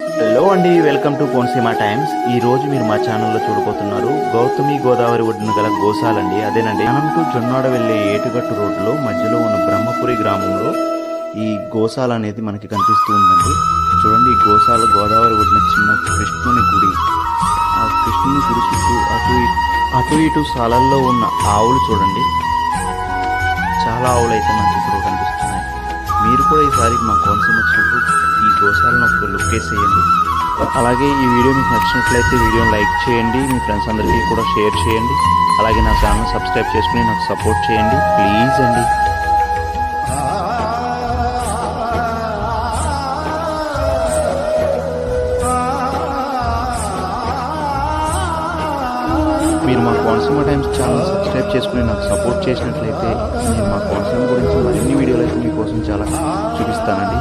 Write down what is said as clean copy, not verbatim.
Hello అండి, welcome to Konaseema times. ఈ రోజు మీరు మా ఛానల్లో చూడబోతున్నారు గౌతమి గోదావరి ఒడ్డున గల గోశాలండి. అదేనండి, మనం టు జొన్నాడ వెళ్ళే ఏటుగట్టు రోడ్లో మధ్యలో ఉన్న బ్రహ్మపురి గ్రామంలో ఈ గోశాల అనేది మనకి కనిపిస్తూ ఉందండి. చూడండి, ఈ గోశాల గోదావరి ఒడ్డున చిన్న కృష్ణుని గుడి. ఆ కృష్ణుని గుడి చుట్టూ అటు ఇటు సాలల్లో ఉన్న ఆవులు చూడండి. చాలా ఆవులు అయితే మనకి ఇప్పుడు కనిపిస్తున్నాయి. మీరు కూడా ఈసారి మా కోనసీమ వచ్చినప్పుడు ఈ గోశాలను ఒక లుక్ వేసేయండి. అలాగే ఈ వీడియో మీకు నచ్చినట్లయితే వీడియోని లైక్ చేయండి, మీ ఫ్రెండ్స్ అందరికీ కూడా షేర్ చేయండి. అలాగే నా ఛానల్ సబ్స్క్రైబ్ చేసుకుని నాకు సపోర్ట్ చేయండి ప్లీజ్ అండి. మీరు మా కోనసీమ టైమ్స్ ఛానల్ సబ్స్క్రైబ్ చేసుకుని నాకు సపోర్ట్ చేసినట్లయితే నేను మా కోనసీమ గురించి మరిన్ని వీడియోలు అయితే మీకోసం చాలా చూపిస్తానండి.